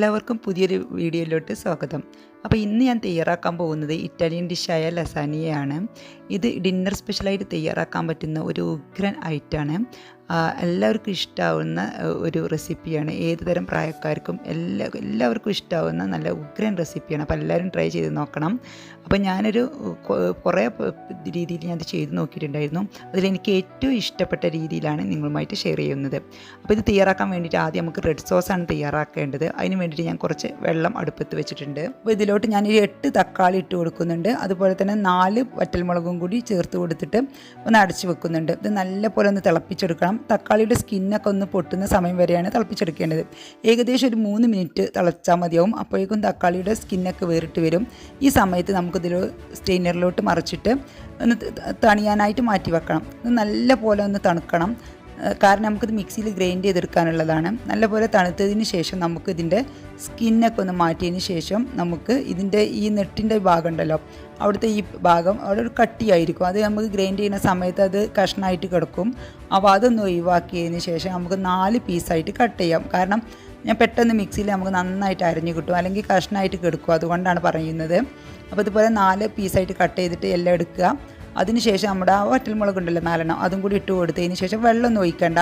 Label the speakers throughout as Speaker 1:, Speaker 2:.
Speaker 1: എല്ലാവർക്കും പുതിയൊരു വീഡിയോയിലോട്ട് സ്വാഗതം. അപ്പോൾ ഇന്ന് ഞാൻ തയ്യാറാക്കാൻ പോകുന്നത് ഇറ്റാലിയൻ ഡിഷായ ലസാനിയയാണ്. ഇത് ഡിന്നർ സ്പെഷ്യലായിട്ട് തയ്യാറാക്കാൻ പറ്റുന്ന ഒരു ഉഗ്രൻ ഐറ്റമാണ്. എല്ലാവർക്കും ഇഷ്ടമാവുന്ന ഒരു റെസിപ്പിയാണ്. ഏത് തരം പ്രായക്കാർക്കും എല്ലാവർക്കും ഇഷ്ടമാവുന്ന നല്ല ഉഗ്രൻ റെസിപ്പിയാണ്. അപ്പോൾ എല്ലാവരും ട്രൈ ചെയ്ത് നോക്കണം. അപ്പോൾ ഞാനൊരു കുറേ രീതിയിൽ ഞാനത് ചെയ്ത് നോക്കിയിട്ടുണ്ടായിരുന്നു. അതിലെനിക്ക് ഏറ്റവും ഇഷ്ടപ്പെട്ട രീതിയിലാണ് നിങ്ങളുമായിട്ട് ഷെയർ ചെയ്യുന്നത്. അപ്പോൾ ഇത് തയ്യാറാക്കാൻ വേണ്ടിയിട്ട് ആദ്യം നമുക്ക് റെഡ് സോസാണ് തയ്യാറാക്കേണ്ടത്. അതിന് വേണ്ടിയിട്ട് ഞാൻ കുറച്ച് വെള്ളം അടുപ്പത്ത് വെച്ചിട്ടുണ്ട്. അപ്പോൾ ഇതിലോട്ട് ഞാൻ 8 തക്കാളി ഇട്ട് കൊടുക്കുന്നുണ്ട്. അതുപോലെ തന്നെ 4 വറ്റൽമുളകും കൂടി ചേർത്ത് കൊടുത്തിട്ട് ഒന്ന് അടച്ചു വെക്കുന്നുണ്ട്. ഇത് നല്ലപോലെ ഒന്ന് തിളപ്പിച്ചെടുക്കണം. തക്കാളിയുടെ സ്കിന്നൊക്കെ ഒന്ന് പൊട്ടുന്ന സമയം വരെയാണ് തിളപ്പിച്ചെടുക്കേണ്ടത്. ഏകദേശം ഒരു 3 മിനിറ്റ് തിളച്ചാൽ മതിയാവും. അപ്പോഴേക്കും തക്കാളിയുടെ സ്കിന്നൊക്കെ വേറിട്ട് വരും. ഈ സമയത്ത് നമുക്കിതിൽ സ്റ്റെയിനറിലോട്ട് മറിച്ചിട്ട് ഒന്ന് തണിയാനായിട്ട് മാറ്റി വെക്കണം. ഇത് നല്ല പോലെ ഒന്ന് തണുക്കണം. കാരണം നമുക്കിത് മിക്സിയിൽ ഗ്രൈൻഡ് ചെയ്തെടുക്കാനുള്ളതാണ്. നല്ലപോലെ തണുത്തതിന് ശേഷം നമുക്ക് ഇതിൻ്റെ സ്കിന്നൊക്കെ ഒന്ന് മാറ്റിയതിന് ശേഷം നമുക്ക് ഇതിൻ്റെ ഈ നെട്ടിൻ്റെ ഭാഗം ഉണ്ടല്ലോ, അവിടുത്തെ ഈ ഭാഗം അവിടെ ഒരു കട്ടിയായിരിക്കും. അത് നമുക്ക് ഗ്രൈൻഡ് ചെയ്യുന്ന സമയത്ത് അത് കഷ്ണമായിട്ട് കിടക്കും. അപ്പോൾ അതൊന്ന് ഒഴിവാക്കിയതിന് ശേഷം നമുക്ക് 4 പീസായിട്ട് കട്ട് ചെയ്യാം. കാരണം ഞാൻ പെട്ടെന്ന് മിക്സിയിൽ നമുക്ക് നന്നായിട്ട് അരിഞ്ഞ് കിട്ടും, അല്ലെങ്കിൽ കഷ്ണമായിട്ട് കിടക്കും. അതുകൊണ്ടാണ് പറയുന്നത്. അപ്പോൾ ഇതുപോലെ 4 പീസായിട്ട് കട്ട് ചെയ്തിട്ട് എല്ലാം എടുക്കുക. അതിനുശേഷം നമ്മുടെ ആ വറ്റൽമുളക് ഉണ്ടല്ലോ 4 അതും കൂടി ഇട്ട് കൊടുത്തതിന് ശേഷം വെള്ളം ഒഴിക്കണ്ട.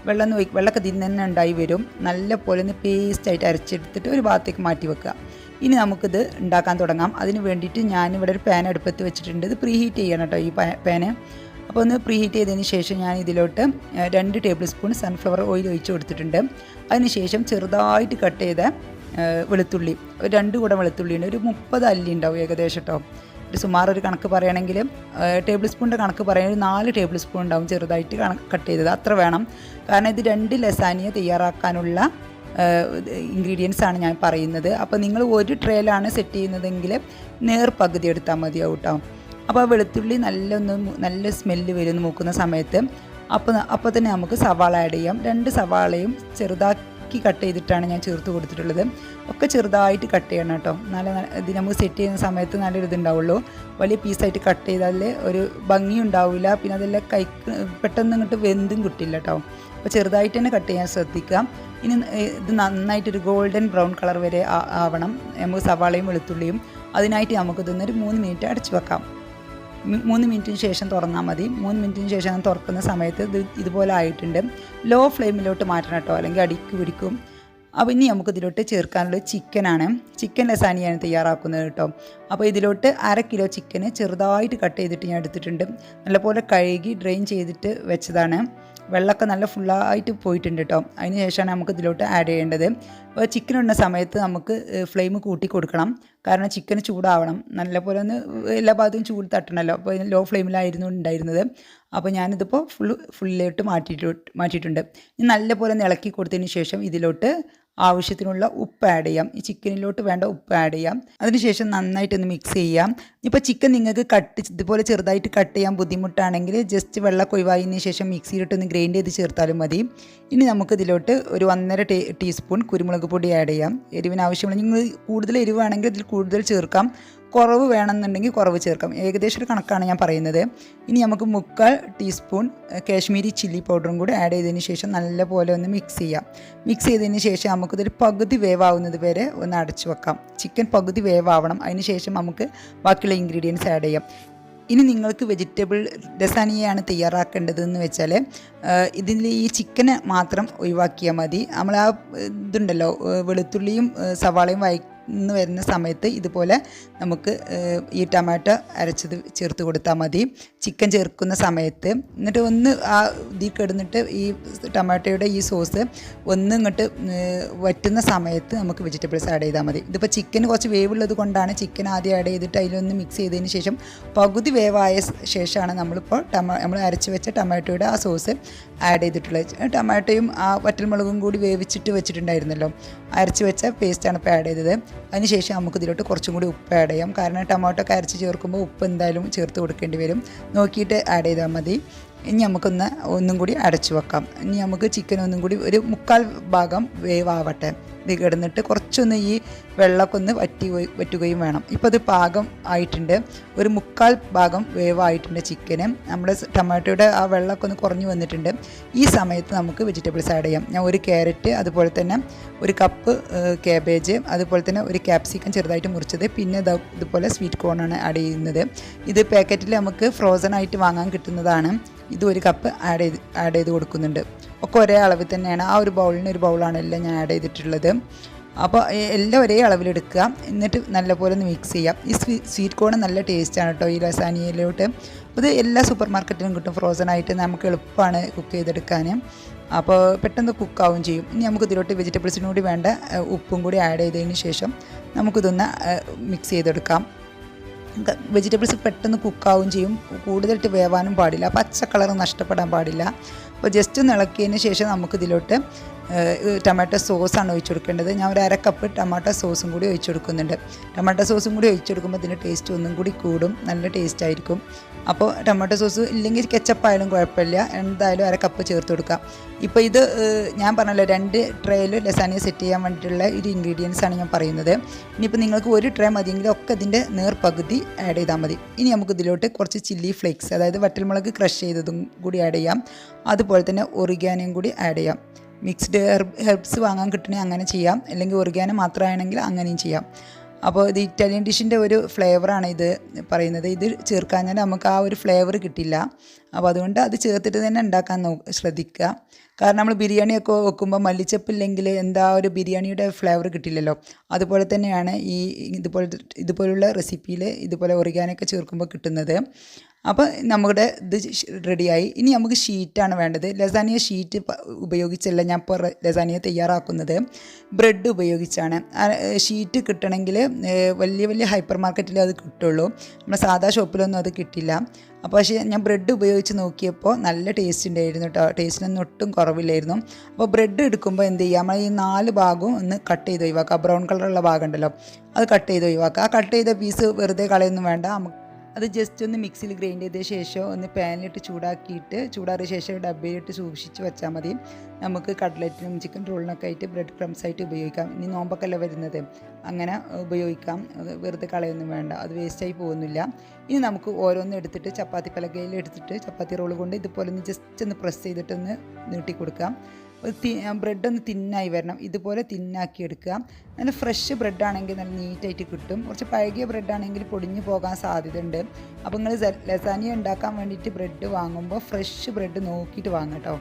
Speaker 1: വെള്ളമൊക്കെ ഇതിൽ തന്നെ ഉണ്ടായി വരും. നല്ല പോലെ ഒന്ന് പേസ്റ്റായിട്ട് അരച്ചെടുത്തിട്ട് ഒരു ഭാഗത്തേക്ക് മാറ്റി വെക്കുക. ഇനി നമുക്കിത് ഉണ്ടാക്കാൻ തുടങ്ങാം. അതിന് വേണ്ടിയിട്ട് ഞാനിവിടെ ഒരു പാൻ അടുപ്പത്ത് വെച്ചിട്ടുണ്ട്. ഇത് പ്രീ ഹീറ്റ് ചെയ്യണം കേട്ടോ ഈ പാന്. അപ്പോൾ ഒന്ന് പ്രീ ഹീറ്റ് ചെയ്തതിന് ശേഷം ഞാൻ ഇതിലോട്ട് 2 ടേബിൾ സ്പൂൺ സൺഫ്ലവർ ഓയിൽ ഒഴിച്ച് കൊടുത്തിട്ടുണ്ട്. അതിനുശേഷം ചെറുതായിട്ട് കട്ട് ചെയ്ത വെളുത്തുള്ളി, 2 കൂടം വെളുത്തുള്ളിയുണ്ട്, ഒരു 30 അല്ലി ഉണ്ടാവും ഏകദേശം കേട്ടോ. ഒരു സുമാർ ഒരു കണക്ക് പറയുകയാണെങ്കിൽ ടേബിൾ സ്പൂണിൻ്റെ കണക്ക് പറയുകയാണെങ്കിൽ 4 ടേബിൾ സ്പൂൺ ഉണ്ടാവും ചെറുതായിട്ട് കട്ട് ചെയ്തത്. അത്ര വേണം. കാരണം ഇത് 2 ലസാനിയ തയ്യാറാക്കാനുള്ള ഇൻഗ്രീഡിയൻസ് ആണ് ഞാൻ പറയുന്നത്. അപ്പോൾ നിങ്ങൾ ഒരു ട്രേയിലാണ് സെറ്റ് ചെയ്യുന്നതെങ്കിൽ പകുതി എടുത്താൽ മതിയാവും കേട്ടോ. അപ്പോൾ വെളുത്തുള്ളി നല്ല സ്മെല്ല് വരും മൂക്കുന്ന സമയത്ത്. അപ്പോൾ തന്നെ നമുക്ക് സവാള ആഡ് ചെയ്യാം. 2 സവാളയും ചെറുതാക്കി കട്ട് ചെയ്തിട്ടാണ് ഞാൻ ചേർത്ത് കൊടുത്തിട്ടുള്ളത്. ഒക്കെ ചെറുതായിട്ട് കട്ട് ചെയ്യണം കേട്ടോ. ഇത് നമുക്ക് സെറ്റ് ചെയ്യുന്ന സമയത്ത് നല്ലൊരു ഇതുണ്ടാവുള്ളൂ. വലിയ പീസായിട്ട് കട്ട് ചെയ്താൽ ഒരു ഭംഗി ഉണ്ടാവില്ല. പിന്നെ അതെല്ലാം പെട്ടെന്ന് ഇങ്ങോട്ട് വെന്തും കിട്ടില്ല കേട്ടോ. അപ്പോൾ ചെറുതായിട്ട് തന്നെ കട്ട് ചെയ്യാൻ ശ്രദ്ധിക്കാം. ഇനി ഇത് നന്നായിട്ടൊരു ഗോൾഡൻ ബ്രൗൺ കളർ വരെ ആവണം നമുക്ക് സവാളയും വെളുത്തുള്ളിയും. അതിനായിട്ട് നമുക്കിതൊന്നൊരു 3 മിനിറ്റ് അടച്ചു വെക്കാം. 3 മിനിറ്റിന് ശേഷം തുറന്നാൽ മതി. 3 മിനിറ്റിന് ശേഷം ഞാൻ തുറക്കുന്ന സമയത്ത് ഇതുപോലെ ആയിട്ടുണ്ട്. ലോ ഫ്ലെയിമിലോട്ട് മാറ്റണം കേട്ടോ, അല്ലെങ്കിൽ അടിക്ക് പിടിക്കും. അപ്പോൾ ഇനി നമുക്കിതിലോട്ട് ചേർക്കാനുള്ളത് ചിക്കൻ ലസാനിയാണ് തയ്യാറാക്കുന്നത് കേട്ടോ. അപ്പോൾ ഇതിലോട്ട് 1/2 കിലോ ചിക്കന് ചെറുതായിട്ട് കട്ട് ചെയ്തിട്ട് ഞാൻ എടുത്തിട്ടുണ്ട്. നല്ലപോലെ കഴുകി ഡ്രെയിൻ ചെയ്തിട്ട് വെച്ചതാണ്. വെള്ളമൊക്കെ നല്ല ഫുള്ളായിട്ട് പോയിട്ടുണ്ട് കേട്ടോ. അതിന് ശേഷമാണ് നമുക്ക് ഇതിലോട്ട് ആഡ് ചെയ്യേണ്ടത്. അപ്പോൾ ചിക്കൻ ഇടുന്ന സമയത്ത് നമുക്ക് ഫ്ലെയിം കൂട്ടി കൊടുക്കണം. കാരണം ചിക്കന് ചൂടാവണം. നല്ലപോലെ ഒന്ന് എല്ലാ ഭാഗത്തും ചൂട് തട്ടണമല്ലോ. അപ്പോൾ ലോ ഫ്ലെയിമിലായിരുന്നു ഉണ്ടായിരുന്നത്. അപ്പോൾ ഞാനിതിപ്പോൾ ഫുള്ളിലോട്ട് മാറ്റിയിട്ടുണ്ട്. ഇനി നല്ലപോലെ ഒന്ന് ഇളക്കി കൊടുത്തതിന് ശേഷം ഇതിലോട്ട് ആവശ്യത്തിനുള്ള ഉപ്പ് ആഡ് ചെയ്യാം. ഈ ചിക്കനിലോട്ട് വേണ്ട ഉപ്പ് ആഡ് ചെയ്യാം. അതിനുശേഷം നന്നായിട്ടൊന്ന് മിക്സ് ചെയ്യാം. ഇപ്പോൾ ചിക്കൻ നിങ്ങൾക്ക് ഇതുപോലെ ചെറുതായിട്ട് കട്ട് ചെയ്യാൻ ബുദ്ധിമുട്ടാണെങ്കിൽ ജസ്റ്റ് വെള്ളം ഒഴിവായതിന് ശേഷം മിക്സിയിലിട്ടൊന്ന് ഗ്രൈൻഡ് ചെയ്ത് ചേർത്താലും മതി. ഇനി നമുക്കിതിലോട്ട് ഒരു 1.5 ടീസ്പൂൺ കുരുമുളക് പൊടി ആഡ് ചെയ്യാം. എരിവിന് ആവശ്യമുള്ള നിങ്ങൾ കൂടുതൽ എരിവാണെങ്കിൽ ഇതിൽ കൂടുതൽ ചേർക്കാം. കുറവ് വേണമെന്നുണ്ടെങ്കിൽ കുറവ് ചേർക്കാം. ഏകദേശം ഒരു കണക്കാണ് ഞാൻ പറയുന്നത്. ഇനി നമുക്ക് 3/4 ടീസ്പൂൺ കാശ്മീരി ചില്ലി പൗഡറും കൂടി ആഡ് ചെയ്തതിന് ശേഷം നല്ലപോലെ ഒന്ന് മിക്സ് ചെയ്യാം. മിക്സ് ചെയ്തതിന് ശേഷം നമുക്കിതൊരു പകുതി വേവാവുന്നത് വരെ ഒന്ന് അടച്ചു വെക്കാം. ചിക്കൻ പകുതി വേവാവണം. അതിന് ശേഷം നമുക്ക് ബാക്കിയുള്ള ഇൻഗ്രീഡിയൻസ് ആഡ് ചെയ്യാം. ഇനി നിങ്ങൾക്ക് വെജിറ്റബിൾ ലസാനിയയാണ് തയ്യാറാക്കേണ്ടതെന്ന് വെച്ചാൽ ഇതിൽ ഈ ചിക്കന് മാത്രം ഒഴിവാക്കിയാൽ മതി. നമ്മൾ ആ ഇതുണ്ടല്ലോ വെളുത്തുള്ളിയും സവാളയും വരുന്ന സമയത്ത് ഇതുപോലെ നമുക്ക് ഈ ടൊമാറ്റോ അരച്ചത് ചേർത്ത് കൊടുത്താൽ മതി ചിക്കൻ ചേർക്കുന്ന സമയത്ത്. എന്നിട്ട് ഒന്ന് ആ ഇതിൽ കിടന്നിട്ട് ഈ ടൊമാറ്റോയുടെ ഈ സോസ് ഒന്ന് ഇങ്ങോട്ട് വറ്റുന്ന സമയത്ത് നമുക്ക് വെജിറ്റബിൾസ് ആഡ് ചെയ്താൽ മതി. ഇതിപ്പോൾ ചിക്കന് കുറച്ച് വേവുള്ളത് കൊണ്ടാണ് ചിക്കൻ ആദ്യം ആഡ് ചെയ്തിട്ട് അതിലൊന്ന് മിക്സ് ചെയ്തതിന് ശേഷം പകുതി വേവായ ശേഷമാണ് നമ്മളിപ്പോൾ നമ്മൾ അരച്ച് വെച്ച ടൊമാറ്റോയുടെ ആ സോസ് ആഡ് ചെയ്തിട്ടുള്ളത്. ടൊമാറ്റോയും ആ വറ്റൽമുളകും കൂടി വേവിച്ചിട്ട് വെച്ചിട്ടുണ്ടായിരുന്നല്ലോ, അരച്ച് വെച്ച പേസ്റ്റാണ് ഇപ്പോൾ ആഡ് ചെയ്തത്. അതിനുശേഷം നമുക്ക് ഇതിലോട്ട് കുറച്ചും കൂടി ഉപ്പ് ആഡ് ചെയ്യാം. കാരണം ടൊമാറ്റോ ഒക്കെ അരച്ച് ചേർക്കുമ്പോൾ ഉപ്പ് എന്തായാലും ചേർത്ത് കൊടുക്കേണ്ടി വരും. നോക്കിയിട്ട് ആഡ് ചെയ്താൽ മതി. ഇനി നമുക്കൊന്നും കൂടി അടച്ചു വെക്കാം. ഇനി നമുക്ക് ചിക്കൻ ഒന്നും കൂടി ഒരു 3/4 ഭാഗം വേവാവട്ടെ. ഇത് കിടന്നിട്ട് കുറച്ചൊന്ന് ഈ വെള്ളമൊക്കെ ഒന്ന് വറ്റുകയും വേണം. ഇപ്പോൾ അത് പാകം ആയിട്ടുണ്ട്. ഒരു 1/4 ഭാഗം വേവായിട്ടുണ്ട് ചിക്കന്. നമ്മുടെ ടൊമാറ്റോയുടെ ആ വെള്ളമൊക്കെ ഒന്ന് കുറഞ്ഞു വന്നിട്ടുണ്ട്. ഈ സമയത്ത് നമുക്ക് വെജിറ്റബിൾസ് ആഡ് ചെയ്യാം. ഞാൻ 1 ക്യാരറ്റ്, അതുപോലെ തന്നെ 1 കപ്പ് കാബേജ്, അതുപോലെ തന്നെ 1 ക്യാപ്സിക്കം ചെറുതായിട്ട് മുറിച്ചത്, പിന്നെ ഇതുപോലെ സ്വീറ്റ് കോണാണ് ആഡ് ചെയ്യുന്നത്. ഇത് പാക്കറ്റിൽ നമുക്ക് ഫ്രോസൺ ആയിട്ട് വാങ്ങാൻ കിട്ടുന്നതാണ്. ഇത് 1 കപ്പ് ആഡ് ചെയ്ത് കൊടുക്കുന്നുണ്ട്. ഒക്കെ ഒരേ അളവിൽ തന്നെയാണ്. ആ ഒരു ബൗളിന് ഒരു ബൗളാണ് എല്ലാം ഞാൻ ആഡ് ചെയ്തിട്ടുള്ളത്. അപ്പോൾ എല്ലാം ഒരേ അളവിലെടുക്കുക. എന്നിട്ട് നല്ലപോലെ ഒന്ന് മിക്സ് ചെയ്യാം. ഈ സ്വീറ്റ് കോൺ നല്ല ടേസ്റ്റാണ് കേട്ടോ ഈ ലസാനിയയിലോട്ട്. അപ്പോൾ ഇത് എല്ലാ സൂപ്പർ മാർക്കറ്റിലും കിട്ടും ഫ്രോസൺ ആയിട്ട്. നമുക്ക് എളുപ്പമാണ് കുക്ക് ചെയ്തെടുക്കാൻ. അപ്പോൾ പെട്ടെന്ന് കുക്കാവും ചെയ്യും. ഇനി നമുക്ക് ഇതിലോട്ട് വെജിറ്റബിൾസിനും കൂടി വേണ്ട ഉപ്പും കൂടി ആഡ് ചെയ്തതിന് ശേഷം നമുക്കിതൊന്ന് മിക്സ് ചെയ്തെടുക്കാം. വെജിറ്റബിൾസ് പെട്ടെന്ന് കുക്കാവും ചെയ്യും. കൂടുതലായിട്ട് വേവാനും പാടില്ല, പച്ച കളർ നഷ്ടപ്പെടാൻ പാടില്ല. അപ്പോൾ ജസ്റ്റ് ഒന്ന് ഇളക്കിയതിന് ശേഷം നമുക്കിതിലോട്ട് ടൊമാറ്റോ സോസാണ് ഒഴിച്ചു കൊടുക്കേണ്ടത്. ഞാൻ 1/2 കപ്പ് ടൊമാറ്റോ സോസും കൂടി ഒഴിച്ചു കൊടുക്കുന്നുണ്ട്. ടൊമാറ്റോ സോസും കൂടി ഒഴിച്ചു കൊടുക്കുമ്പോൾ ഇതിൻ്റെ ടേസ്റ്റ് ഒന്നും കൂടി കൂടും, നല്ല ടേസ്റ്റ് ആയിരിക്കും. അപ്പോൾ ടൊമാറ്റോ സോസ് ഇല്ലെങ്കിൽ കെച്ചപ്പായാലും കുഴപ്പമില്ല, എന്തായാലും 1/2 കപ്പ് ചേർത്ത് കൊടുക്കാം. ഇപ്പോൾ ഇത് ഞാൻ പറഞ്ഞല്ലോ 2 ട്രേയിൽ ലസാനിയ സെറ്റ് ചെയ്യാൻ വേണ്ടിയിട്ടുള്ള ഒരു ഇൻഗ്രീഡിയൻസ് ആണ് ഞാൻ പറയുന്നത്. ഇനിയിപ്പോൾ നിങ്ങൾക്ക് 1 ട്രേ മതിയെങ്കിൽ ഒക്കെ ഇതിൻ്റെ നേർപകുതി ആഡ് ചെയ്താൽ മതി. ഇനി നമുക്ക് ഇതിലോട്ട് കുറച്ച് ചില്ലി ഫ്ലേക്സ്, അതായത് വറ്റൽമുളക് ക്രഷ് ചെയ്തതും കൂടി ആഡ് ചെയ്യാം. അതുപോലെ തന്നെ ഒറിഗാനോയും കൂടി ആഡ് ചെയ്യാം. മിക്സ്ഡ് ഹെർബ്സ് വാങ്ങാൻ കിട്ടണമെങ്കിൽ അങ്ങനെ ചെയ്യാം, അല്ലെങ്കിൽ ഒറിഗാനോ മാത്രമാണെങ്കിൽ അങ്ങനെയും ചെയ്യാം. അപ്പോൾ ഇത് ഇറ്റാലിയൻ ഡിഷിൻ്റെ ഒരു ഫ്ലേവറാണ് ഇത് പറയുന്നത്. ഇത് ചേർക്കാഞ്ഞാൽ നമുക്ക് ആ ഒരു ഫ്ലേവർ കിട്ടില്ല. അപ്പോൾ അതുകൊണ്ട് അത് ചേർത്തിട്ട് തന്നെ ഉണ്ടാക്കാൻ ശ്രദ്ധിക്കുക. കാരണം നമ്മൾ ബിരിയാണിയൊക്കെ വെക്കുമ്പോൾ മല്ലിച്ചപ്പില്ലെങ്കിൽ എന്താ ഒരു ബിരിയാണിയുടെ ഫ്ലേവർ കിട്ടില്ലല്ലോ. അതുപോലെ തന്നെയാണ് ഈ ഇതുപോലുള്ള റെസിപ്പിയിൽ ഇതുപോലെ ഒറിഗാനൊക്കെ ചേർക്കുമ്പോൾ കിട്ടുന്നത്. അപ്പോൾ നമ്മുടെ ഇത് റെഡിയായി. ഇനി നമുക്ക് ഷീറ്റാണ് വേണ്ടത്. ലസാനിയ ഷീറ്റ് ഉപയോഗിച്ചല്ല ഞാൻ ഇപ്പോൾ ലസാനിയ തയ്യാറാക്കുന്നത്, ബ്രെഡ് ഉപയോഗിച്ചാണ്. ഷീറ്റ് കിട്ടണമെങ്കിൽ വലിയ ഹൈപ്പർ മാർക്കറ്റിൽ അത് കിട്ടുള്ളൂ, നമ്മുടെ സാധാ ഷോപ്പിലൊന്നും അത് കിട്ടില്ല. അപ്പോൾ പക്ഷേ ഞാൻ ബ്രെഡ് ഉപയോഗിച്ച് നോക്കിയപ്പോൾ നല്ല ടേസ്റ്റ് ഉണ്ടായിരുന്നു കേട്ടോ, ടേസ്റ്റിനൊന്നും ഒട്ടും കുറവില്ലായിരുന്നു. അപ്പോൾ ബ്രെഡ് എടുക്കുമ്പോൾ എന്ത് ചെയ്യുക, നമ്മൾ ഈ 4 ഭാഗവും ഒന്ന് കട്ട് ചെയ്ത് ഒഴിവാക്കുക. ബ്രൗൺ കളറുള്ള ഭാഗം ഉണ്ടല്ലോ, അത് കട്ട് ചെയ്ത് ഒഴിവാക്കുക. ആ കട്ട് ചെയ്ത പീസ് വെറുതെ കളയൊന്നും വേണ്ട. അത് ജസ്റ്റ് ഒന്ന് മിക്സിയിൽ ഗ്രൈൻഡ് ചെയ്ത ശേഷം ഒന്ന് പാനിലിട്ട് ചൂടാറിയ ശേഷം ഡബ്ബയിലിട്ട് സൂക്ഷിച്ച് വെച്ചാൽ മതി. നമുക്ക് കട്ട്ലറ്റിനും ചിക്കൻ റോളിനൊക്കെ ആയിട്ട് ബ്രെഡ് ക്രംസ് ആയിട്ട് ഉപയോഗിക്കാം. ഇനി നോമ്പൊക്കെയല്ല വരുന്നത്, അങ്ങനെ ഉപയോഗിക്കാം. വെറുതെ കളയൊന്നും വേണ്ട, അത് വേസ്റ്റായി പോകുന്നില്ല. ഇനി നമുക്ക് ഓരോന്നും എടുത്തിട്ട് ചപ്പാത്തി പലകയിൽ എടുത്തിട്ട് ചപ്പാത്തി റോൾ കൊണ്ട് ഇതുപോലെ ഒന്ന് ജസ്റ്റ് ഒന്ന് പ്രസ് ചെയ്തിട്ടൊന്ന് നീട്ടി കൊടുക്കാം. ബ്രെഡൊന്ന് തിന്നായി വരണം, ഇതുപോലെ തിന്നാക്കി എടുക്കുക. നല്ല ഫ്രഷ് ബ്രെഡാണെങ്കിൽ നല്ല നീറ്റായിട്ട് കിട്ടും. കുറച്ച് പഴകിയ ബ്രെഡാണെങ്കിൽ പൊടിഞ്ഞു പോകാൻ സാധ്യതയുണ്ട്. അപ്പോൾ നിങ്ങൾ ലസാനിയ ഉണ്ടാക്കാൻ വേണ്ടിയിട്ട് ബ്രെഡ് വാങ്ങുമ്പോൾ ഫ്രഷ് ബ്രെഡ് നോക്കിയിട്ട് വാങ്ങുക കേട്ടോ.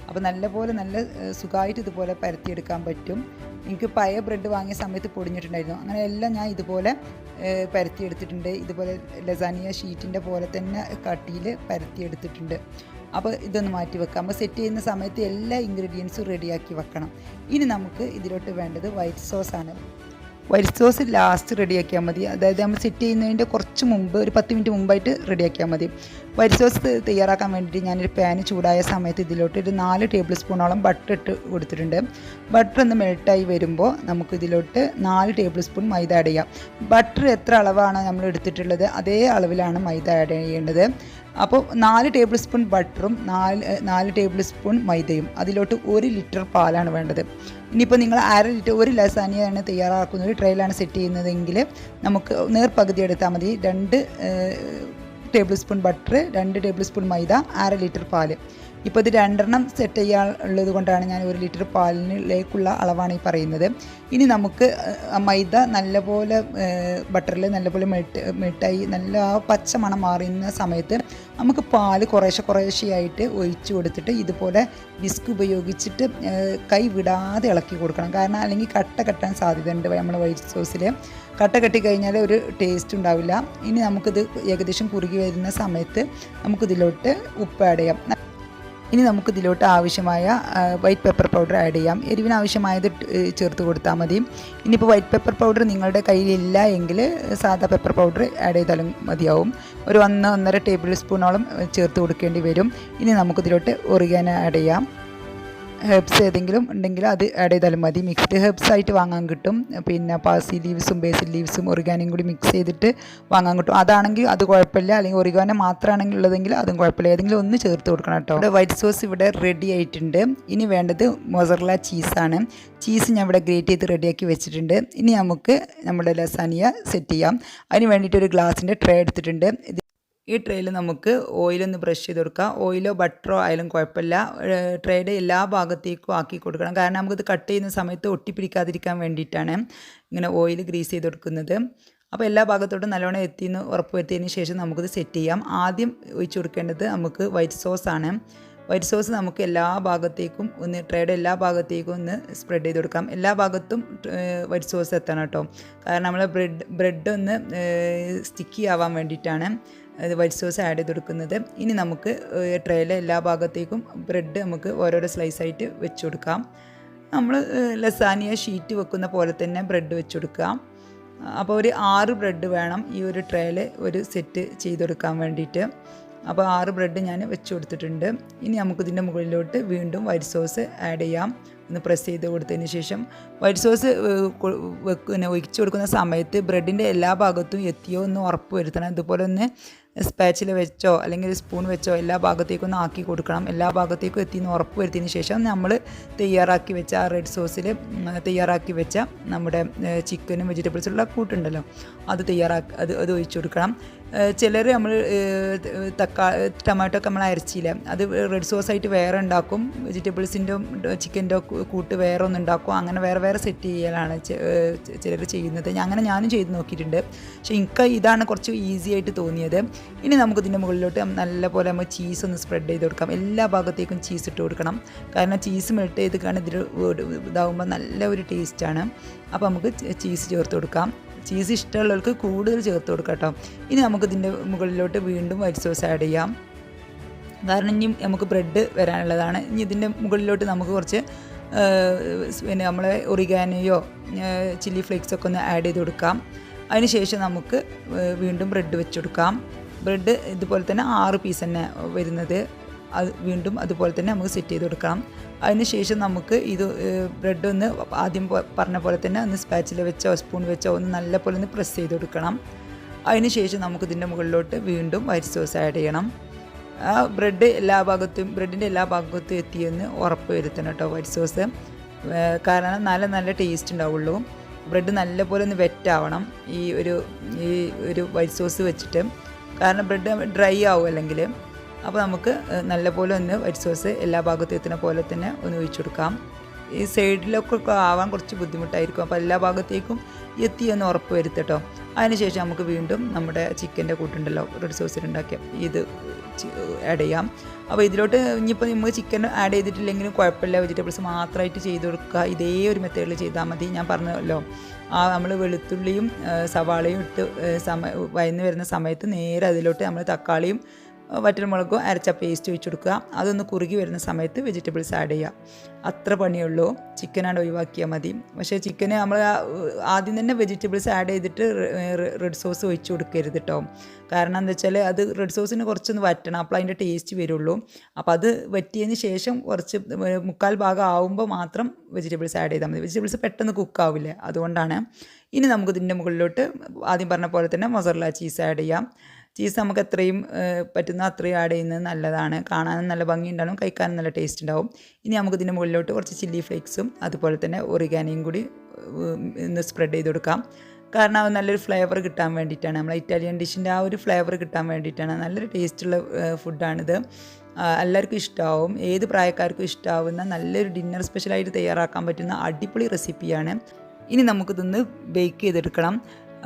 Speaker 1: അപ്പോൾ നല്ല സുഖമായിട്ട് ഇതുപോലെ പരത്തിയെടുക്കാൻ പറ്റും. എനിക്ക് പഴയ ബ്രെഡ് വാങ്ങിയ സമയത്ത് പൊടിഞ്ഞിട്ടുണ്ടായിരുന്നു. അങ്ങനെ എല്ലാം ഞാൻ ഇതുപോലെ പരത്തിയെടുത്തിട്ടുണ്ട്. ഇതുപോലെ ലസാനിയ ഷീറ്റിൻ്റെ പോലെ തന്നെ കട്ടിയിൽ പരത്തിയെടുത്തിട്ടുണ്ട്. അപ്പോൾ ഇതൊന്ന് മാറ്റി വെക്കാം. അപ്പോൾ സെറ്റ് ചെയ്യുന്ന സമയത്ത് എല്ലാ ഇൻഗ്രീഡിയൻസും റെഡിയാക്കി വെക്കണം. ഇനി നമുക്ക് ഇതിലോട്ട് വേണ്ടത് വൈറ്റ് സോസാണ്. വൈറ്റ് സോസ് ലാസ്റ്റ് റെഡിയാക്കിയാൽ മതി. അതായത് നമ്മൾ സെറ്റ് ചെയ്യുന്നതിൻ്റെ കുറച്ച് മുമ്പ്, ഒരു 10 മിനിറ്റ് മുമ്പായിട്ട് റെഡിയാക്കിയാൽ മതി. വൈറ്റ് സോസ് തയ്യാറാക്കാൻ വേണ്ടിയിട്ട് ഞാനൊരു പാന് ചൂടായ സമയത്ത് ഇതിലോട്ട് ഒരു 4 ടേബിൾ സ്പൂണോളം ബട്ടർ ഇട്ട് കൊടുത്തിട്ടുണ്ട്. ബട്ടർ ഒന്ന് മെൽട്ടായി വരുമ്പോൾ നമുക്ക് ഇതിലോട്ട് 4 ടേബിൾ സ്പൂൺ മൈദ ആഡ് ചെയ്യാം. ബട്ടർ എത്ര അളവാണ് നമ്മൾ എടുത്തിട്ടുള്ളത് അതേ അളവിലാണ് മൈദ ആഡ് ചെയ്യേണ്ടത്. അപ്പോൾ 4 ടേബിൾ സ്പൂൺ ബട്ടറും 4 ടേബിൾ സ്പൂൺ മൈദയും, അതിലോട്ട് 1 ലിറ്റർ പാലാണ് വേണ്ടത്. ഇനിയിപ്പോൾ നിങ്ങൾ 1/2 ലിറ്റർ, 1 ലസാനിയാണ് തയ്യാറാക്കുന്നത്, ട്രേയിലാണ് സെറ്റ് ചെയ്യുന്നതെങ്കിൽ നമുക്ക് നേർപകുതി എടുത്താൽ മതി. 2 tablespoon butter, 2 tablespoon maida, 1/2 litre പാല്. ഇപ്പോൾ ഇത് 2 സെറ്റ് ചെയ്യാനുള്ളത് കൊണ്ടാണ് ഞാൻ 1 ലിറ്റർ പാലിലേക്കുള്ള അളവാണ് ഈ പറയുന്നത്. ഇനി നമുക്ക് മൈദ നല്ലപോലെ ബട്ടറിൽ നല്ലപോലെ മെൽട്ടായി നല്ല ആ പച്ച മണം മാറുന്ന സമയത്ത് നമുക്ക് പാല് കുറേശ്ശെയായിട്ട് ഒഴിച്ച് കൊടുത്തിട്ട് ഇതുപോലെ വിസ്ക് ഉപയോഗിച്ചിട്ട് കൈ വിടാതെ ഇളക്കി കൊടുക്കണം. കാരണം അല്ലെങ്കിൽ കട്ട കെട്ടാൻ സാധ്യതയുണ്ട്. നമ്മൾ വൈറ്റ് സോസിൽ കട്ട കെട്ടിക്കഴിഞ്ഞാൽ ഒരു ടേസ്റ്റ് ഉണ്ടാവില്ല. ഇനി നമുക്കിത് ഏകദേശം കുറുകി വരുന്ന സമയത്ത് നമുക്കിതിലോട്ട് ഉപ്പ് ആഡ് ചെയ്യാം. ഇനി നമുക്കിതിലോട്ട് ആവശ്യമായ വൈറ്റ് പെപ്പർ പൗഡർ ആഡ് ചെയ്യാം. എരിവിന് ആവശ്യമായത് ചേർത്ത് കൊടുത്താൽ മതി. ഇനിയിപ്പോൾ വൈറ്റ് പെപ്പർ പൗഡർ നിങ്ങളുടെ കയ്യിലില്ല എങ്കിൽ സാധാ പെപ്പർ പൗഡർ ആഡ് ചെയ്താലും മതിയാവും. ഒരു 1-1.5 ടേബിൾ സ്പൂണോളം ചേർത്ത് കൊടുക്കേണ്ടി വരും. ഇനി നമുക്കിതിലോട്ട് ഒറിഗാനോ ആഡ് ചെയ്യാം. ഹെർബ്സ് ഏതെങ്കിലും ഉണ്ടെങ്കിൽ അത് ആഡ് ചെയ്താലും മതി. മിക്സ്ഡ് ഹെർബ്സ് ആയിട്ട് വാങ്ങാൻ കിട്ടും. പിന്നെ പാസി ലീവ്സും ബേസിൽ ലീവ്സും ഒറിഗാനോയും കൂടി മിക്സ് ചെയ്തിട്ട് വാങ്ങാൻ കിട്ടും. അതാണെങ്കിൽ അത് കുഴപ്പമില്ല. അല്ലെങ്കിൽ ഒറിഗാനോ മാത്രമാണെങ്കിൽ ഉള്ളതെങ്കിൽ അതും കുഴപ്പമില്ല. ഏതെങ്കിലും ഒന്ന് ചേർത്ത് കൊടുക്കണം കേട്ടോ. ഇവിടെ വൈറ്റ് സോസ് ഇവിടെ റെഡി ആയിട്ടുണ്ട്. ഇനി വേണ്ടത് മൊസറല്ല ചീസാണ്. ചീസ് ഞാൻ ഇവിടെ ഗ്രേറ്റ് ചെയ്ത് റെഡിയാക്കി വെച്ചിട്ടുണ്ട്. ഇനി നമുക്ക് നമ്മുടെ ലസാനിയ സെറ്റ് ചെയ്യാം. അതിന് വേണ്ടിയിട്ട് ഒരു ഗ്ലാസിൻ്റെ ട്രേ എടുത്തിട്ടുണ്ട്. ഈ ട്രേയിൽ നമുക്ക് ഓയിലൊന്ന് ബ്രഷ് ചെയ്ത് കൊടുക്കാം. ഓയിലോ ബട്ടറോ ആയാലും കുഴപ്പമില്ല. ട്രേയുടെ എല്ലാ ഭാഗത്തേക്കും ആക്കി കൊടുക്കണം. കാരണം നമുക്കിത് കട്ട് ചെയ്യുന്ന സമയത്ത് ഒട്ടിപ്പിടിക്കാതിരിക്കാൻ വേണ്ടിയിട്ടാണ് ഇങ്ങനെ ഓയിൽ ഗ്രീസ് ചെയ്ത് കൊടുക്കുന്നത്. അപ്പോൾ എല്ലാ ഭാഗത്തോട്ടും നല്ലോണം എത്തിയെന്ന് ഉറപ്പ് വരുത്തിയതിന് ശേഷം നമുക്കിത് സെറ്റ് ചെയ്യാം. ആദ്യം ഒഴിച്ചു കൊടുക്കേണ്ടത് നമുക്ക് വൈറ്റ് സോസാണ്. വൈറ്റ് സോസ് നമുക്ക് എല്ലാ ഭാഗത്തേക്കും ഒന്ന് ട്രേയുടെ എല്ലാ ഭാഗത്തേക്കും ഒന്ന് സ്പ്രെഡ് ചെയ്ത് കൊടുക്കാം. എല്ലാ ഭാഗത്തും വൈറ്റ് സോസ് എത്തണം കേട്ടോ. കാരണം നമ്മൾ ബ്രെഡ് ഒന്ന് സ്റ്റിക്കി ആവാൻ വേണ്ടിയിട്ടാണ് വൈറ്റ് സോസ് ആഡ് ചെയ്ത് കൊടുക്കുന്നത്. ഇനി നമുക്ക് ട്രേയിലെ എല്ലാ ഭാഗത്തേക്കും ബ്രെഡ് നമുക്ക് ഓരോരോ സ്ലൈസായിട്ട് വെച്ച് കൊടുക്കാം. നമ്മൾ ലസാനിയ ഷീറ്റ് വെക്കുന്ന പോലെ തന്നെ ബ്രെഡ് വെച്ച് കൊടുക്കാം. അപ്പോൾ ഒരു 6 ബ്രെഡ് വേണം ഈ ഒരു ട്രേയിൽ ഒരു സെറ്റ് ചെയ്തെടുക്കാൻ വേണ്ടിയിട്ട്. അപ്പോൾ 6 ബ്രെഡ് ഞാൻ വെച്ച് കൊടുത്തിട്ടുണ്ട്. ഇനി നമുക്കിതിൻ്റെ മുകളിലോട്ട് വീണ്ടും വൈറ്റ് സോസ് ആഡ് ചെയ്യാം. ഒന്ന് പ്രസ് ചെയ്ത് കൊടുത്തതിന് ശേഷം വൈറ്റ് സോസ് ഒഴിച്ചു കൊടുക്കുന്ന സമയത്ത് ബ്രെഡിൻ്റെ എല്ലാ ഭാഗത്തും എത്തിയോ എന്ന് ഉറപ്പ് വരുത്തണം. ഇതുപോലെ ഒന്ന് സ്പാച്ചിൽ വെച്ചോ അല്ലെങ്കിൽ സ്പൂൺ വെച്ചോ എല്ലാ ഭാഗത്തേക്കും ഒന്ന് ആക്കി കൊടുക്കണം. എല്ലാ ഭാഗത്തേക്കും എത്തിയെന്ന് ഉറപ്പ് വരുത്തിയതിന് ശേഷം നമ്മൾ തയ്യാറാക്കി വെച്ച ആ റെഡ് സോസിൽ തയ്യാറാക്കി വെച്ച നമ്മുടെ ചിക്കനും വെജിറ്റബിൾസുള്ള കൂട്ടുണ്ടല്ലോ അത് അത് ഒഴിച്ചു കൊടുക്കണം. ചിലർ നമ്മൾ ടൊമാറ്റോ ഒക്കെ നമ്മൾ അരച്ചില്ല, അത് റെഡ് സോസായിട്ട് വേറെ ഉണ്ടാക്കും. വെജിറ്റബിൾസിൻ്റെ ചിക്കൻ്റെ കൂട്ട് വേറെ ഒന്നുണ്ടാക്കും. അങ്ങനെ വേറെ സെറ്റ് ചെയ്യലാണ് ചിലർ ചെയ്യുന്നത്. അങ്ങനെ ഞാനും ചെയ്ത് നോക്കിയിട്ടുണ്ട്. പക്ഷേ എനിക്ക് ഇതാണ് കുറച്ച് ഈസി ആയിട്ട് തോന്നിയത്. ഇനി നമുക്കിതിൻ്റെ മുകളിലോട്ട് നല്ലപോലെ നമ്മൾ ചീസ് ഒന്ന് സ്പ്രെഡ് ചെയ്ത് കൊടുക്കാം. എല്ലാ ഭാഗത്തേക്കും ചീസ് ഇട്ട് കൊടുക്കണം. കാരണം ചീസ് മെൽറ്റ് ചെയ്ത് കാണാൻ ഇതിൽ ഇതാകുമ്പോൾ നല്ല ഒരു ടേസ്റ്റാണ്. അപ്പോൾ നമുക്ക് ചീസ് ചേർത്ത് കൊടുക്കാം. ചീസ് ഇഷ്ടമുള്ളവർക്ക് കൂടുതൽ ചേർത്ത് കൊടുക്കാം കേട്ടോ. ഇനി നമുക്കിതിൻ്റെ മുകളിലോട്ട് വീണ്ടും വൈറ്റ് സോസ് ആഡ് ചെയ്യാം. കാരണം ഇനി നമുക്ക് ബ്രെഡ് വരാനുള്ളതാണ്. ഇനി ഇതിൻ്റെ മുകളിലോട്ട് നമുക്ക് കുറച്ച് പിന്നെ നമ്മളെ ഒറിഗാനോയോ ചില്ലി ഫ്ലേക്സൊക്കെ ഒന്ന് ആഡ് ചെയ്ത് കൊടുക്കാം. അതിനുശേഷം നമുക്ക് വീണ്ടും ബ്രെഡ് വെച്ച് കൊടുക്കാം. ബ്രെഡ് ഇതുപോലെ തന്നെ 6 പീസ് തന്നെ വരുന്നത്. അത് വീണ്ടും അതുപോലെ തന്നെ നമുക്ക് സെറ്റ് ചെയ്ത് കൊടുക്കണം. അതിനുശേഷം നമുക്ക് ഇത് ബ്രെഡ് ഒന്ന് ആദ്യം പറഞ്ഞ പോലെ തന്നെ ഒന്ന് സ്പാച്ചിൽ വെച്ചോ സ്പൂൺ വെച്ചോ ഒന്ന് നല്ല പോലെ ഒന്ന് പ്രസ് ചെയ്ത് കൊടുക്കണം. അതിനുശേഷം നമുക്കിതിൻ്റെ മുകളിലോട്ട് വീണ്ടും വൈറ്റ് സോസ് ആഡ് ചെയ്യണം. ആ ബ്രെഡിൻ്റെ എല്ലാ ഭാഗത്തും എത്തിയെന്ന് ഉറപ്പ് വരുത്തണം കേട്ടോ വൈറ്റ് സോസ്. കാരണം നല്ല ടേസ്റ്റ് ഉണ്ടാവുള്ളൂ. ബ്രെഡ് നല്ലപോലെ ഒന്ന് വെറ്റാവണം ഈ ഒരു വൈറ്റ് സോസ് വെച്ചിട്ട്. കാരണം ബ്രെഡ് ഡ്രൈ ആവും അല്ലെങ്കിൽ. അപ്പോൾ നമുക്ക് നല്ലപോലെ ഒന്ന് വൈറ്റ് സോസ് എല്ലാ ഭാഗത്തും എത്തുന്ന പോലെ തന്നെ ഒന്ന് ഒഴിച്ചു കൊടുക്കാം. ഈ സൈഡിലൊക്കെ ആവാൻ കുറച്ച് ബുദ്ധിമുട്ടായിരിക്കും. അപ്പോൾ എല്ലാ ഭാഗത്തേക്കും എത്തിയെന്ന് ഉറപ്പ് വരുത്തട്ടോ. അതിനുശേഷം നമുക്ക് വീണ്ടും നമ്മുടെ ചിക്കൻ്റെ കൂട്ടുണ്ടല്ലോ റെഡ് സോസിലുണ്ടാക്കിയ ഇത് ആഡ് ചെയ്യാം. അപ്പോൾ ഇതിലോട്ട് ഇനിയിപ്പോൾ നമുക്ക് ചിക്കൻ ആഡ് ചെയ്തിട്ടില്ലെങ്കിലും കുഴപ്പമില്ല. വെജിറ്റബിൾസ് മാത്രമായിട്ട് ചെയ്ത് കൊടുക്കുക. ഇതേ ഒരു മെത്തേഡിൽ ചെയ്താൽ മതി. ഞാൻ പറഞ്ഞല്ലോ നമ്മൾ വെളുത്തുള്ളിയും സവാളയും ഇട്ട് വയന്ന് വരുന്ന സമയത്ത് നേരെ അതിലോട്ട് നമ്മൾ തക്കാളിയും വറ്റൽമുളകും അരച്ച പേസ്റ്റ് ഒഴിച്ച് കൊടുക്കുക. അതൊന്ന് കുറുകി വരുന്ന സമയത്ത് വെജിറ്റബിൾസ് ആഡ് ചെയ്യുക. അത്ര പണിയുള്ളൂ. ചിക്കനാണ് ഒഴിവാക്കിയാൽ മതി. പക്ഷേ ചിക്കന് നമ്മൾ ആദ്യം തന്നെ വെജിറ്റബിൾസ് ആഡ് ചെയ്തിട്ട് റെഡ് സോസ് ഒഴിച്ച് കൊടുക്കരുത് കേട്ടോ. കാരണം എന്താ വെച്ചാൽ അത് റെഡ് സോസിന് കുറച്ചൊന്ന് വറ്റണം. അപ്പോൾ അതിൻ്റെ ടേസ്റ്റ് വരുള്ളൂ. അപ്പോൾ അത് വറ്റിയതിന് ശേഷം കുറച്ച് 3/4 ഭാഗം ആവുമ്പോൾ മാത്രം വെജിറ്റബിൾസ് ആഡ് ചെയ്താൽ മതി. വെജിറ്റബിൾസ് പെട്ടെന്ന് കുക്കാവില്ല, അതുകൊണ്ടാണ്. ഇനി നമുക്കിതിൻ്റെ മുകളിലോട്ട് ആദ്യം പറഞ്ഞ പോലെ തന്നെ മൊസറല്ല ചീസ് ആഡ് ചെയ്യാം. ചീസ് നമുക്ക് എത്രയും പറ്റുന്ന അത്രയും ആഡ് ചെയ്യുന്നത് നല്ലതാണ്. കാണാനും നല്ല ഭംഗി ഉണ്ടാവും, കഴിക്കാനും നല്ല ടേസ്റ്റ് ഉണ്ടാവും. ഇനി നമുക്കിതിൻ്റെ മുകളിലോട്ട് കുറച്ച് ചില്ലി ഫ്ലേക്സും അതുപോലെ തന്നെ ഒറിഗാനോയും കൂടി ഒന്ന് സ്പ്രെഡ് ചെയ്ത് കൊടുക്കാം. കാരണം അത് നല്ലൊരു ഫ്ലേവർ കിട്ടാൻ വേണ്ടിയിട്ടാണ്. നമ്മളെ ഇറ്റാലിയൻ ഡിഷിൻ്റെ ആ ഒരു ഫ്ലേവർ കിട്ടാൻ വേണ്ടിയിട്ടാണ്. നല്ലൊരു ടേസ്റ്റുള്ള ഫുഡാണിത്. എല്ലാവർക്കും ഇഷ്ടമാവും. ഏത് പ്രായക്കാർക്കും ഇഷ്ടമാവുന്ന നല്ലൊരു ഡിന്നർ സ്പെഷ്യലായിട്ട് തയ്യാറാക്കാൻ പറ്റുന്ന അടിപൊളി റെസിപ്പിയാണ്. ഇനി നമുക്കിതൊന്ന് ബേക്ക് ചെയ്തെടുക്കണം.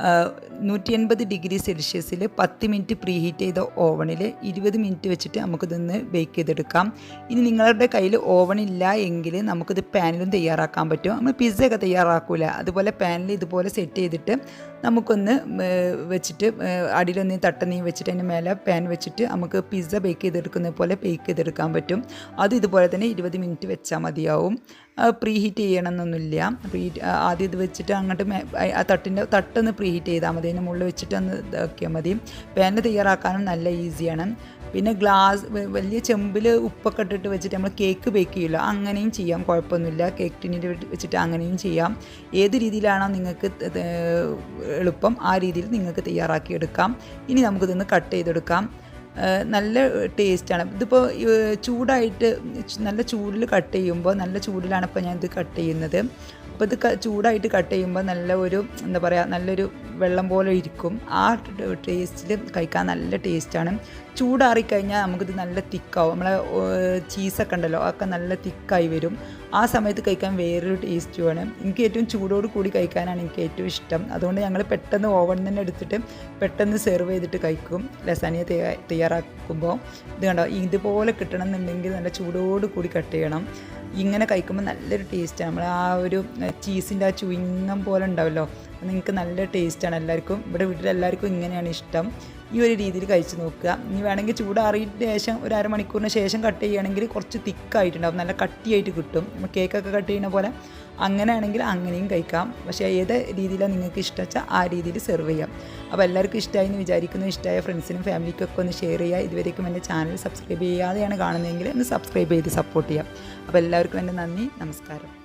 Speaker 1: 180 ഡിഗ്രി സെൽഷ്യസിൽ 10 മിനിറ്റ് പ്രീ ഹീറ്റ് ചെയ്ത ഓവണിൽ 20 മിനിറ്റ് വെച്ചിട്ട് നമുക്കിതൊന്ന് ബേക്ക് ചെയ്തെടുക്കാം. ഇനി നിങ്ങളുടെ കയ്യിൽ ഓവൺ ഇല്ല എങ്കിൽ നമുക്കിത് പാനിലും തയ്യാറാക്കാൻ പറ്റും. നമ്മൾ പിസ്സ ഒക്കെ തയ്യാറാക്കൂല, അതുപോലെ പാനിൽ ഇതുപോലെ സെറ്റ് ചെയ്തിട്ട് നമുക്കൊന്ന് വെച്ചിട്ട് അടിയിലൊന്ന് തട്ടനീ വെച്ചിട്ട് അതിന് മേലെ പാൻ വെച്ചിട്ട് നമുക്ക് പിസ്സ ബേക്ക് ചെയ്തെടുക്കുന്ന പോലെ ബേക്ക് ചെയ്തെടുക്കാൻ പറ്റും. അത് ഇതുപോലെ തന്നെ 20 മിനിറ്റ് വെച്ചാൽ മതിയാവും. പ്രീ ഹീറ്റ് ചെയ്യണമെന്നൊന്നുമില്ല. ആദ്യം ഇത് വെച്ചിട്ട് അങ്ങോട്ട് ആ തട്ടൊന്ന് പ്രീ ഹീറ്റ് ചെയ്താൽ മതി. അതിന് മുകളിൽ വെച്ചിട്ട് ഒന്ന് ഇതാക്കിയാൽ മതി. പാനിൽ തയ്യാറാക്കാനും നല്ല ഈസിയാണ്. പിന്നെ വലിയ ചെമ്പിൽ ഉപ്പൊക്കെ ഇട്ടിട്ട് വെച്ചിട്ട് നമ്മൾ കേക്ക് ബേക്ക് ചെയ്യില്ല, അങ്ങനെയും ചെയ്യാം, കുഴപ്പമൊന്നുമില്ല. കേക്ക് ടിന്നിൽ വെച്ചിട്ട് അങ്ങനെയും ചെയ്യാം. ഏത് രീതിയിലാണോ നിങ്ങൾക്ക് എളുപ്പം ആ രീതിയിൽ നിങ്ങൾക്ക് തയ്യാറാക്കിയെടുക്കാം. ഇനി നമുക്കിതൊന്ന് കട്ട് ചെയ്തെടുക്കാം. നല്ല ടേസ്റ്റാണ്. ഇതിപ്പോൾ ചൂടായിട്ട് നല്ല ചൂടിൽ കട്ട് ചെയ്യുമ്പോൾ, നല്ല ചൂടിലാണ് ഇപ്പോൾ ഞാനിത് കട്ട് ചെയ്യുന്നത്. അപ്പോൾ ഇത് ചൂടായിട്ട് കട്ട് ചെയ്യുമ്പോൾ നല്ല ഒരു എന്താ പറയുക, നല്ലൊരു വെള്ളം പോലെ ഇരിക്കും. ആ ടേസ്റ്റിൽ കഴിക്കാൻ നല്ല ടേസ്റ്റാണ്. ചൂടാറിക്കഴിഞ്ഞാൽ നമുക്കിത് നല്ല തിക്കാവും. നമ്മളെ ചീസൊക്കെ ഉണ്ടല്ലോ അതൊക്കെ നല്ല തിക്കായി വരും. ആ സമയത്ത് കഴിക്കാൻ വേറൊരു ടേസ്റ്റുമാണ്. എനിക്ക് ഏറ്റവും ചൂടോട് കൂടി കഴിക്കാനാണ് എനിക്ക് ഏറ്റവും ഇഷ്ടം. അതുകൊണ്ട് ഞങ്ങൾ പെട്ടെന്ന് ഓവൻ തന്നെ എടുത്തിട്ട് പെട്ടെന്ന് സെർവ് ചെയ്തിട്ട് കഴിക്കും. ലസാനിയ തയ്യാറാക്കുമ്പോൾ ഇത് കണ്ടോ, ഇതുപോലെ കിട്ടണം എന്നുണ്ടെങ്കിൽ നല്ല ചൂടോട് കൂടി കട്ട് ചെയ്യണം. ഇങ്ങനെ കഴിക്കുമ്പോൾ നല്ലൊരു ടേസ്റ്റാണ്. നമ്മൾ ആ ഒരു ചീസിൻ്റെ ആ ചുയിങ്ങം പോലെ ഉണ്ടാവുമല്ലോ, നിങ്ങൾക്ക് നല്ല ടേസ്റ്റാണ്. എല്ലാവർക്കും ഇവിടെ വീട്ടിലെല്ലാവർക്കും ഇങ്ങനെയാണ് ഇഷ്ടം. ഈ ഒരു രീതിയിൽ കഴിച്ച് നോക്കുക. ഇനി വേണമെങ്കിൽ ചൂടാറിയിട്ട് ശേഷം ഒരു അരമണിക്കൂറിന് ശേഷം കട്ട് ചെയ്യുകയാണെങ്കിൽ കുറച്ച് തിക്കായിട്ടുണ്ടാവും, നല്ല കട്ടിയായിട്ട് കിട്ടും. നമ്മൾ കേക്കൊക്കെ കട്ട് ചെയ്യുന്ന പോലെ. അങ്ങനെയാണെങ്കിൽ അങ്ങനെയും കഴിക്കാം. പക്ഷേ ഏത് രീതിയിലാണ് നിങ്ങൾക്ക് ഇഷ്ടം വെച്ചാൽ ആ രീതിയിൽ സെർവ് ചെയ്യാം. അപ്പോൾ എല്ലാവർക്കും ഇഷ്ടമായി എന്ന് വിചാരിക്കുന്നു. ഇഷ്ടമായ ഫ്രണ്ട്സിനും ഫാമിലിക്കൊക്കെ ഒന്ന് ഷെയർ ചെയ്യുക. ഇതുവരേക്കും എൻ്റെ ചാനൽ സബ്സ്ക്രൈബ് ചെയ്യാതെയാണ് കാണുന്നതെങ്കിൽ ഒന്ന് സബ്സ്ക്രൈബ് ചെയ്ത് സപ്പോർട്ട് ചെയ്യാം. അപ്പോൾ എല്ലാവർക്കും എൻ്റെ നന്ദി, നമസ്കാരം.